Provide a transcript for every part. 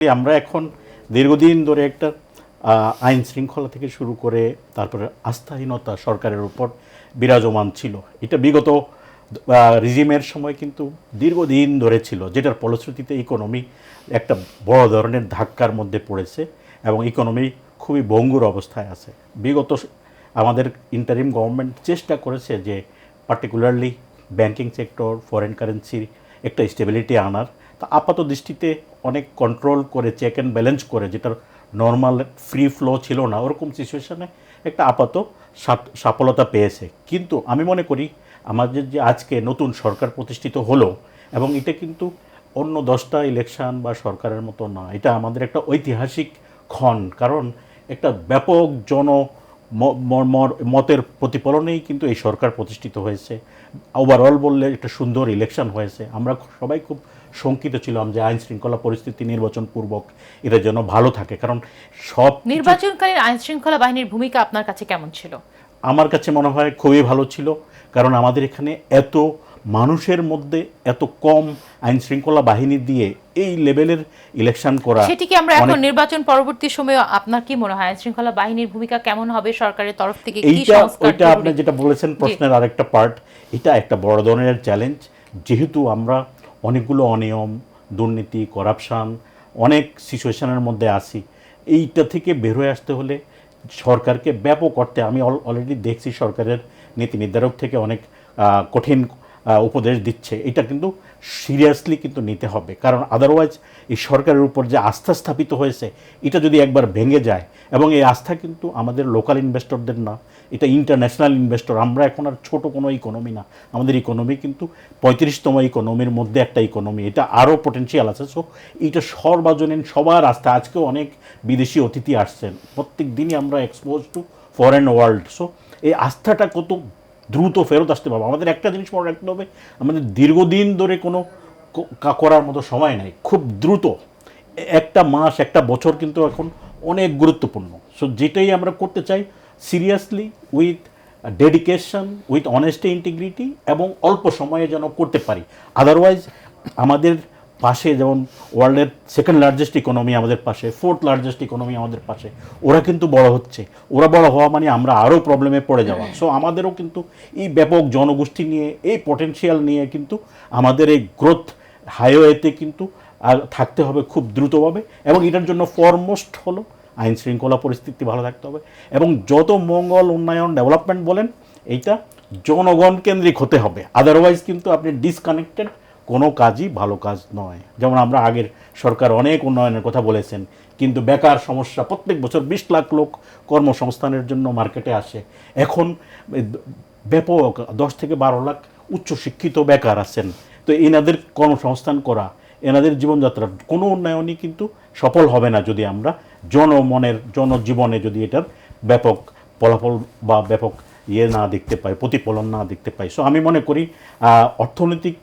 আমরা এখন দীর্ঘদিন ধরে একটা আইন শৃঙ্খলা থেকে শুরু করে তারপরে আস্থাহীনতা সরকারের উপর বিরাজমান ছিল। এটা বিগত রিজিমের সময় কিন্তু দীর্ঘদিন ধরে ছিল, যেটার ফলশ্রুতিতে ইকোনমি একটা বড় ধরনের ধাক্কার মধ্যে পড়েছে এবং ইকোনমি খুবই ভঙ্গুর অবস্থায় আছে। বিগত আমাদের ইন্টারিম গভর্নমেন্ট চেষ্টা করেছে যে পার্টিকুলারলি ব্যাংকিং সেক্টর, ফরেন কারেন্সির একটা স্টেবিলিটি আনার। তা আপাত দৃষ্টিতে অনেক কন্ট্রোল করে, চেক অ্যান্ড ব্যালেন্স করে, যেটার নর্মাল ফ্রি ফ্লো ছিল না, ওরকম সিচুয়েশনে একটা আপাত সফলতা পেয়েছে। কিন্তু আমি মনে করি আমাদের যে আজকে নতুন সরকার প্রতিষ্ঠিত হলো, এবং এটা কিন্তু অন্য 10টা ইলেকশন বা সরকারের মতো না, এটা আমাদের একটা ঐতিহাসিক ক্ষণ। কারণ একটা ব্যাপক মতের প্রতিফলনেই কিন্তু এই সরকার প্রতিষ্ঠিত হয়েছে। ওভারঅল বললে একটা সুন্দর ইলেকশন হয়েছে। আমরা সবাই খুব শঙ্কিত ছিলাম যে আইন শৃঙ্খলা পরিস্থিতি নির্বাচন পূর্বক এটা যেন ভালো থাকে, কারণ সব নির্বাচনকালীন আইন শৃঙ্খলা বাহিনীর ভূমিকা আপনার কাছে কেমন ছিল? আমার কাছে মনে হয় খুবই ভালো ছিল। কারণ আমাদের এখানে এত মানুষের মধ্যে এত কম আইন শৃঙ্খলা বাহিনী দিয়ে এই লেভেলের ইলেকশন করা, সেটি কি আমরা এখন নির্বাচন পরবর্তী সময়ে আপনার কি মনে হয় আইন শৃঙ্খলা বাহিনীর ভূমিকা কেমন হবে, সরকারের তরফ থেকে কি সংস্কার? ওইটা আপনি যেটা বলেছেন প্রশ্নের আরেকটা পার্ট, এটা একটা বড় ধরনের চ্যালেঞ্জ। যেহেতু আমরা অনেকগুলো অনিয়ম, দুর্নীতি, করাপশান, অনেক সিচুয়েশনের মধ্যে আসি, এইটা থেকে বের হয়ে আসতে হলে সরকারকে ব্যাপক অর্থে, আমি অলরেডি দেখছি সরকারের নীতি নির্ধারক থেকে অনেক কঠিন উপদেশ দিচ্ছে। এটা কিন্তু সিরিয়াসলি কিন্তু নিতে হবে, কারণ আদারওয়াইজ এই সরকারের উপর যে আস্থা স্থাপিত হয়েছে, এটা যদি একবার ভেঙে যায়, এবং এই আস্থা কিন্তু আমাদের লোকাল ইনভেস্টরদের না, এটা ইন্টারন্যাশনাল ইনভেস্টর। আমরা এখন আর ছোট কোনো ইকোনমি না, আমাদের ইকোনমি কিন্তু 35তম ইকোনমির মধ্যে একটা ইকোনমি, এটা আরও পটেনশিয়াল আছে। সো এইটা সর্বজনীন সবার আস্থা। আজকেও অনেক বিদেশি অতিথি আসছেন, প্রত্যেক দিনই আমরা expose to foreign world. So এই আস্থাটা কত দ্রুত ফেরত আসতে পারবো। আমাদের একটা জিনিস মনে রাখতে হবে, আমাদের দীর্ঘদিন ধরে কোনো করার মতো সময় নাই, খুব দ্রুত একটা মাস, একটা বছর কিন্তু এখন অনেক গুরুত্বপূর্ণ। সো যেটাই আমরা করতে চাই seriously, with dedication, with honesty, integrity, এবং অল্প সময়ে যেন করতে পারি। আদারওয়াইজ আমাদের পাশে যেমন ওয়ার্ল্ডের সেকেন্ড লার্জেস্ট ইকোনমি আমাদের পাশে, ফোর্থ লার্জেস্ট ইকোনমি আমাদের পাশে, ওরা কিন্তু বড় হচ্ছে। ওরা বড় হওয়া মানে আমরা আরও প্রবলেমে পড়ে যাওয়া। সো আমাদেরও কিন্তু এই ব্যাপক জনগোষ্ঠী নিয়ে, এই পটেনশিয়াল নিয়ে কিন্তু আমাদের এই গ্রোথ হাইওয়েতে কিন্তু থাকতে হবে খুব দ্রুতভাবে। এবং এটার জন্য ফরমোস্ট হলো আইন শৃঙ্খলা পরিস্থিতি ভালো থাকতে হবে, এবং যত মঙ্গল, উন্নয়ন, ডেভেলপমেন্ট বলেন, এইটা জনগণ কেন্দ্রিক হতে হবে। আদারওয়াইজ কিন্তু আপনি ডিসকানেক্টেড কোনো কাজই ভালো কাজ নয়। যেমন আমরা আগের সরকার অনেক উন্নয়নের কথা বলেছেন, কিন্তু বেকার সমস্যা, প্রত্যেক বছর 20 লাখ লোক কর্মসংস্থানের জন্য মার্কেটে আসে। এখন ব্যাপক 10 থেকে 12 লাখ উচ্চশিক্ষিত বেকার আছেন। তো এনাদের কর্মসংস্থান করা, এনাদের জীবনযাত্রার কোনো উন্নয়নই কিন্তু সফল হবে না যদি আমরা জনজীবনে যদি এটার ব্যাপক ফলাফল বা ব্যাপক না দেখতে পাই, প্রতিফলন না দেখতে পাই। সো আমি মনে করি অর্থনৈতিক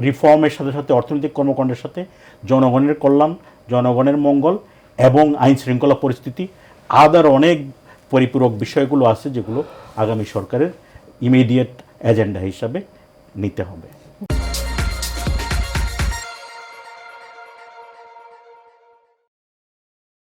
রিফর্মের সাথে সাথে, অর্থনৈতিক কর্মকাণ্ডের সাথে জনগণের কল্যাণ, জনগণের মঙ্গল এবং আইন শৃঙ্খলা পরিস্থিতি, আদার অনেক পরিপূরক বিষয়গুলো আছে যেগুলো আগামী সরকারের ইমিডিয়েট এজেন্ডা হিসাবে নিতে হবে।